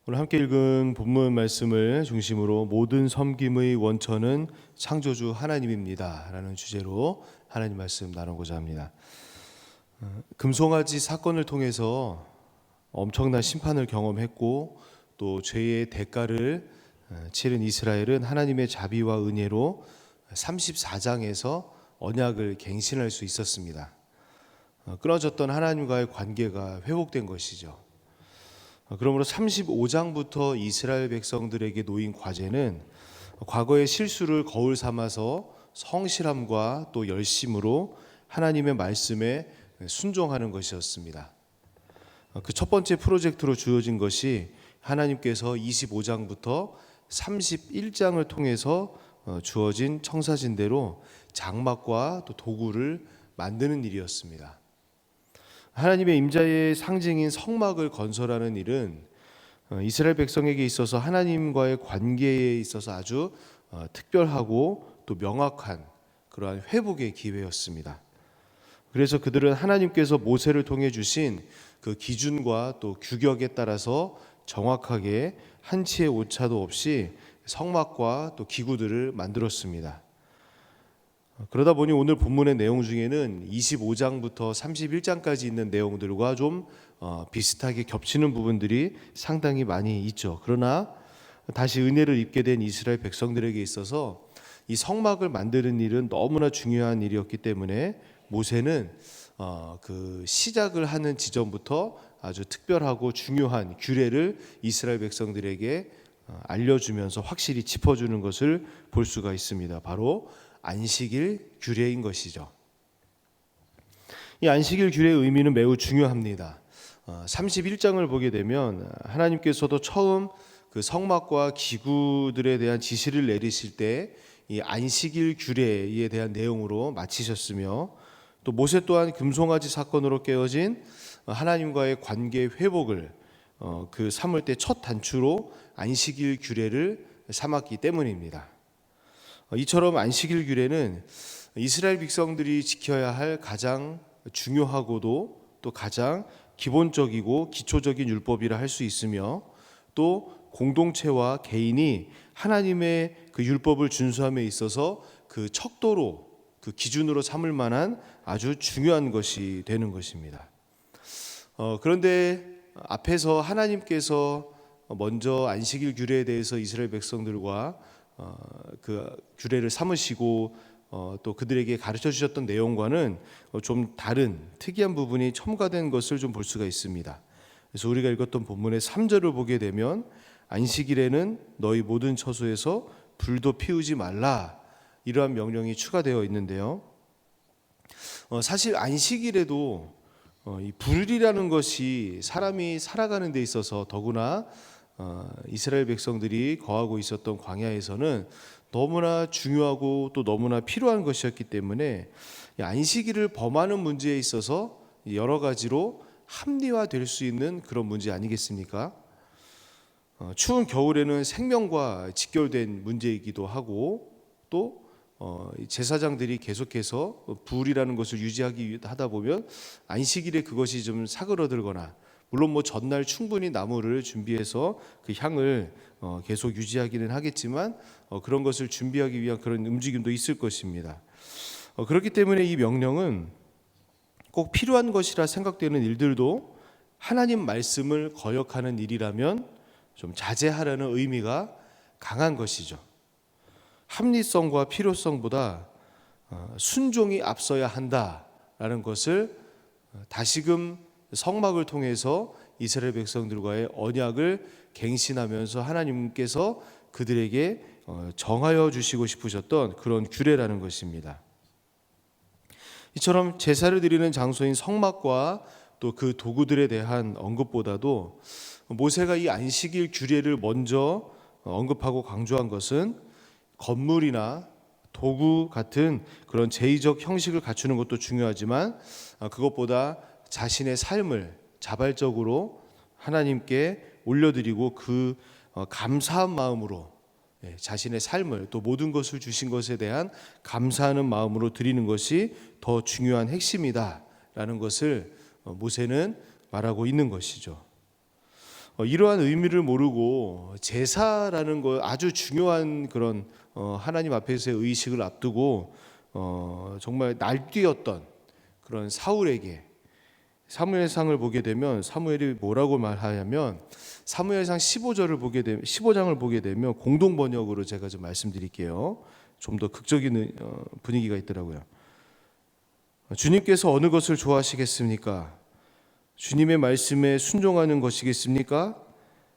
오늘 함께 읽은 본문 말씀을 중심으로 모든 섬김의 원천은 창조주 하나님입니다 라는 주제로 하나님 말씀 나누고자 합니다. 금송아지 사건을 통해서 엄청난 심판을 경험했고 또 죄의 대가를 치른 이스라엘은 하나님의 자비와 은혜로 34장에서 언약을 갱신할 수 있었습니다. 끊어졌던 하나님과의 관계가 회복된 것이죠. 그러므로 35장부터 이스라엘 백성들에게 놓인 과제는 과거의 실수를 거울 삼아서 성실함과 또 열심으로 하나님의 말씀에 순종하는 것이었습니다. 그 첫 번째 프로젝트로 주어진 것이 하나님께서 25장부터 31장을 통해서 주어진 청사진대로 장막과 또 도구를 만드는 일이었습니다. 하나님의 임재의 상징인 성막을 건설하는 일은 이스라엘 백성에게 있어서 하나님과의 관계에 있어서 아주 특별하고 또 명확한 그러한 회복의 기회였습니다. 그래서 그들은 하나님께서 모세를 통해 주신 그 기준과 또 규격에 따라서 정확하게 한치의 오차도 없이 성막과 또 기구들을 만들었습니다. 그러다 보니 오늘 본문의 내용 중에는 25장부터 31장까지 있는 내용들과 좀 비슷하게 겹치는 부분들이 상당히 많이 있죠. 그러나 다시 은혜를 입게 된 이스라엘 백성들에게 있어서 이 성막을 만드는 일은 너무나 중요한 일이었기 때문에 모세는 그 시작을 하는 지점부터 아주 특별하고 중요한 규례를 이스라엘 백성들에게 알려주면서 확실히 짚어주는 것을 볼 수가 있습니다. 바로 안식일 규례인 것이죠. 이 안식일 규례의 의미는 매우 중요합니다. 31장을 보게 되면 하나님께서도 처음 그 성막과 기구들에 대한 지시를 내리실 때 이 안식일 규례에 대한 내용으로 마치셨으며 또 모세 또한 금송아지 사건으로 깨어진 하나님과의 관계 회복을 그 삼을 때 첫 단추로 안식일 규례를 삼았기 때문입니다. 이처럼 안식일 규례는 이스라엘 백성들이 지켜야 할 가장 중요하고도 또 가장 기본적이고 기초적인 율법이라 할 수 있으며 또 공동체와 개인이 하나님의 그 율법을 준수함에 있어서 그 척도로 그 기준으로 삼을 만한 아주 중요한 것이 되는 것입니다. 그런데 앞에서 하나님께서 먼저 안식일 규례에 대해서 이스라엘 백성들과 그 규례를 삼으시고 또 그들에게 가르쳐 주셨던 내용과는 좀 다른 특이한 부분이 첨가된 것을 좀 볼 수가 있습니다. 그래서 우리가 읽었던 본문의 3절을 보게 되면 안식일에는 너희 모든 처소에서 불도 피우지 말라 이러한 명령이 추가되어 있는데요. 사실 안식일에도 이 불이라는 것이 사람이 살아가는 데 있어서 더구나 이스라엘 백성들이 거하고 있었던 광야에서는 너무나 중요하고 또 너무나 필요한 것이었기 때문에 안식일을 범하는 문제에 있어서 여러 가지로 합리화될 수 있는 그런 문제 아니겠습니까? 추운 겨울에는 생명과 직결된 문제이기도 하고 또 제사장들이 계속해서 불이라는 것을 유지하기 하다 보면 안식일에 그것이 좀 사그러들거나 물론 뭐 전날 충분히 나무를 준비해서 그 향을 계속 유지하기는 하겠지만 그런 것을 준비하기 위한 그런 움직임도 있을 것입니다. 그렇기 때문에 이 명령은 꼭 필요한 것이라 생각되는 일들도 하나님 말씀을 거역하는 일이라면 좀 자제하라는 의미가 강한 것이죠. 합리성과 필요성보다 순종이 앞서야 한다라는 것을 다시금 성막을 통해서 이스라엘 백성들과의 언약을 갱신하면서 하나님께서 그들에게 정하여 주시고 싶으셨던 그런 규례라는 것입니다. 이처럼 제사를 드리는 장소인 성막과 또 그 도구들에 대한 언급보다도 모세가 이 안식일 규례를 먼저 언급하고 강조한 것은 건물이나 도구 같은 그런 제의적 형식을 갖추는 것도 중요하지만 그것보다 자신의 삶을 자발적으로 하나님께 올려드리고 그 감사한 마음으로 자신의 삶을 또 모든 것을 주신 것에 대한 감사하는 마음으로 드리는 것이 더 중요한 핵심이다라는 것을 모세는 말하고 있는 것이죠. 이러한 의미를 모르고 제사라는 거 아주 중요한 그런 하나님 앞에서의 의식을 앞두고 정말 날뛰었던 그런 사울에게 사무엘상을 보게 되면 사무엘이 뭐라고 말하냐면 사무엘상 15장을 보게 되면 공동 번역으로 제가 좀 말씀드릴게요. 좀 더 극적인 분위기가 있더라고요. 주님께서 어느 것을 좋아하시겠습니까? 주님의 말씀에 순종하는 것이겠습니까?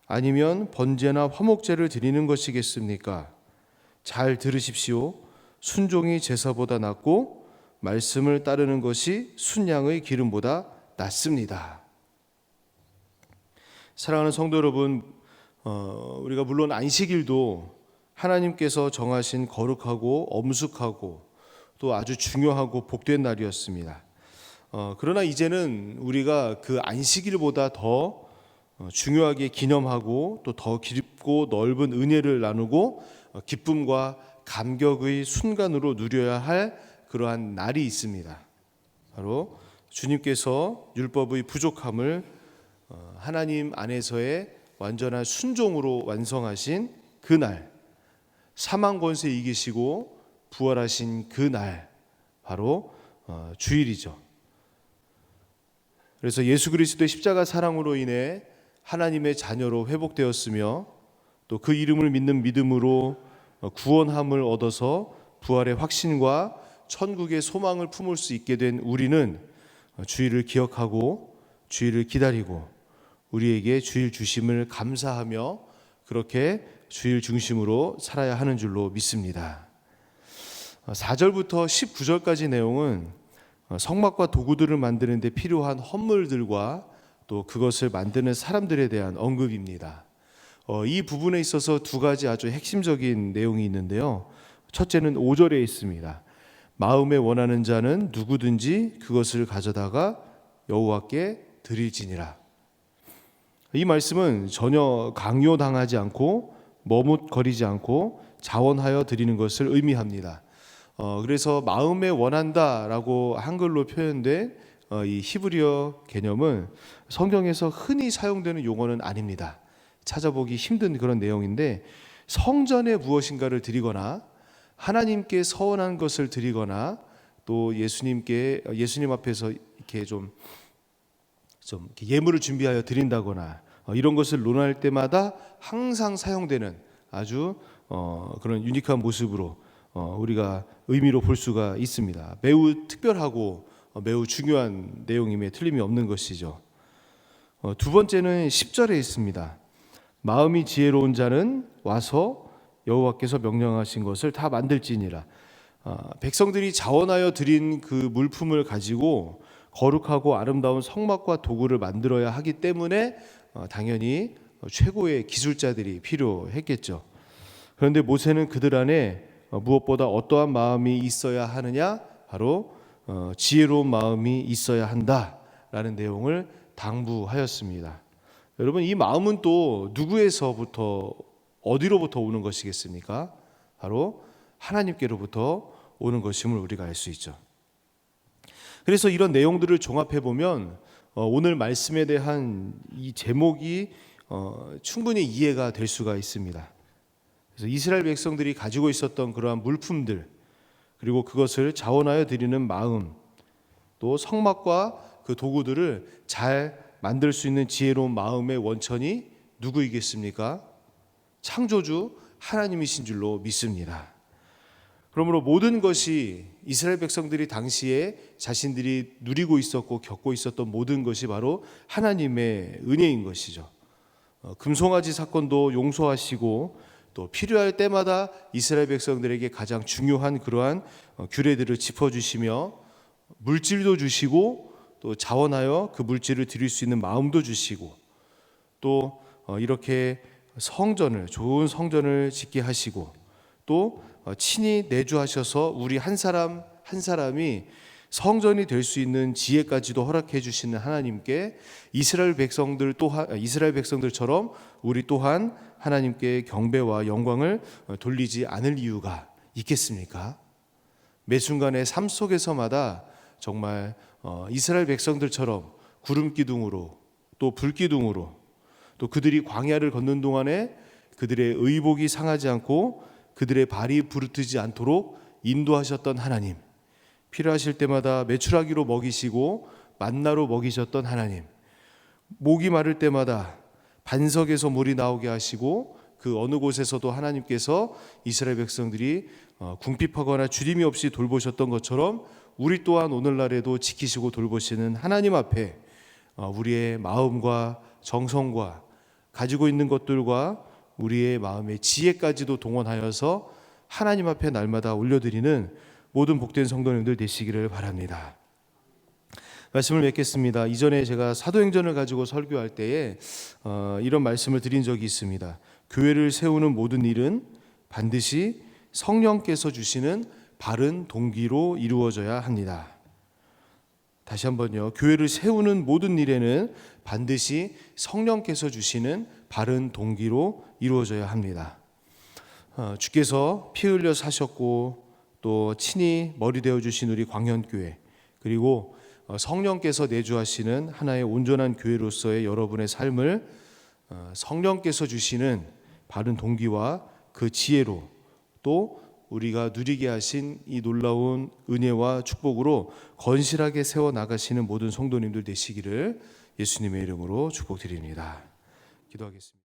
아니면 번제나 화목제를 드리는 것이겠습니까? 잘 들으십시오. 순종이 제사보다 낫고 말씀을 따르는 것이 순양의 기름보다 낫습니다. 사랑하는 성도 여러분, 우리가 물론 안식일도 하나님께서 정하신 거룩하고 엄숙하고 또 아주 중요하고 복된 날이었습니다. 그러나 이제는 우리가 그 안식일보다 더 중요하게 기념하고 또 더 깊고 넓은 은혜를 나누고 기쁨과 감격의 순간으로 누려야 할 그러한 날이 있습니다. 바로 주님께서 율법의 부족함을 하나님 안에서의 완전한 순종으로 완성하신 그 날, 사망 권세 이기시고 부활하신 그 날, 바로 주일이죠. 그래서 예수 그리스도의 십자가 사랑으로 인해 하나님의 자녀로 회복되었으며 또 그 이름을 믿는 믿음으로 구원함을 얻어서 부활의 확신과 천국의 소망을 품을 수 있게 된 우리는 주일을 기억하고 주일을 기다리고 우리에게 주일 주심을 감사하며 그렇게 주일 중심으로 살아야 하는 줄로 믿습니다. 4절부터 19절까지 내용은 성막과 도구들을 만드는 데 필요한 헌물들과 또 그것을 만드는 사람들에 대한 언급입니다. 이 부분에 있어서 두 가지 아주 핵심적인 내용이 있는데요. 첫째는 5절에 있습니다. 마음에 원하는 자는 누구든지 그것을 가져다가 여호와께 드릴지니라. 이 말씀은 전혀 강요당하지 않고 머뭇거리지 않고 자원하여 드리는 것을 의미합니다. 그래서 마음에 원한다라고 한글로 표현된 이 히브리어 개념은 성경에서 흔히 사용되는 용어는 아닙니다. 찾아보기 힘든 그런 내용인데 성전에 무엇인가를 드리거나 하나님께 서원한 것을 드리거나 또 예수님 앞에서 이렇게 좀 이렇게 예물을 준비하여 드린다거나 이런 것을 논할 때마다 항상 사용되는 아주 그런 유니크한 모습으로 우리가 의미로 볼 수가 있습니다. 매우 특별하고 매우 중요한 내용임에 틀림이 없는 것이죠. 두 번째는 10절에 있습니다. 마음이 지혜로운 자는 와서 여호와께서 명령하신 것을 다 만들지니라. 백성들이 자원하여 드린 그 물품을 가지고 거룩하고 아름다운 성막과 도구를 만들어야 하기 때문에 당연히 최고의 기술자들이 필요했겠죠. 그런데 모세는 그들 안에 무엇보다 어떠한 마음이 있어야 하느냐? 바로 지혜로운 마음이 있어야 한다라는 내용을 당부하였습니다. 여러분, 이 마음은 또 누구에서부터 어디로부터 오는 것이겠습니까? 바로 하나님께로부터 오는 것임을 우리가 알 수 있죠. 그래서 이런 내용들을 종합해 보면 오늘 말씀에 대한 이 제목이 충분히 이해가 될 수가 있습니다. 그래서 이스라엘 백성들이 가지고 있었던 그러한 물품들, 그리고 그것을 자원하여 드리는 마음, 또 성막과 그 도구들을 잘 만들 수 있는 지혜로운 마음의 원천이 누구이겠습니까? 창조주 하나님이신 줄로 믿습니다. 그러므로 모든 것이 이스라엘 백성들이 당시에 자신들이 누리고 있었고 겪고 있었던 모든 것이 바로 하나님의 은혜인 것이죠. 금송아지 사건도 용서하시고 또 필요할 때마다 이스라엘 백성들에게 가장 중요한 그러한 규례들을 짚어주시며 물질도 주시고 또 자원하여 그 물질을 드릴 수 있는 마음도 주시고 또 이렇게 좋은 성전을 짓게 하시고 또 친히 내주하셔서 우리 한 사람 한 사람이 성전이 될 수 있는 지혜까지도 허락해 주시는 하나님께 이스라엘 백성들처럼 우리 또한 하나님께 경배와 영광을 돌리지 않을 이유가 있겠습니까? 매 순간의 삶 속에서마다 정말 이스라엘 백성들처럼 구름 기둥으로 또 불 기둥으로 또 그들이 광야를 걷는 동안에 그들의 의복이 상하지 않고 그들의 발이 부르트지 않도록 인도하셨던 하나님, 필요하실 때마다 메추라기로 먹이시고 만나로 먹이셨던 하나님, 목이 마를 때마다 반석에서 물이 나오게 하시고 그 어느 곳에서도 하나님께서 이스라엘 백성들이 궁핍하거나 주림이 없이 돌보셨던 것처럼 우리 또한 오늘날에도 지키시고 돌보시는 하나님 앞에 우리의 마음과 정성과 가지고 있는 것들과 우리의 마음의 지혜까지도 동원하여서 하나님 앞에 날마다 올려드리는 모든 복된 성도님들 되시기를 바랍니다. 말씀을 맺겠습니다. 이전에 제가 사도행전을 가지고 설교할 때에 이런 말씀을 드린 적이 있습니다. 교회를 세우는 모든 일은 반드시 성령께서 주시는 바른 동기로 이루어져야 합니다. 다시 한번요. 교회를 세우는 모든 일에는 반드시 성령께서 주시는 바른 동기로 이루어져야 합니다. 주께서 피 흘려 사셨고 또 친히 머리 되어 주신 우리 광현교회, 그리고 성령께서 내주하시는 하나의 온전한 교회로서의 여러분의 삶을 성령께서 주시는 바른 동기와 그 지혜로 또 우리가 누리게 하신 이 놀라운 은혜와 축복으로 건실하게 세워나가시는 모든 성도님들 되시기를 예수님의 이름으로 축복드립니다. 기도하겠습니다.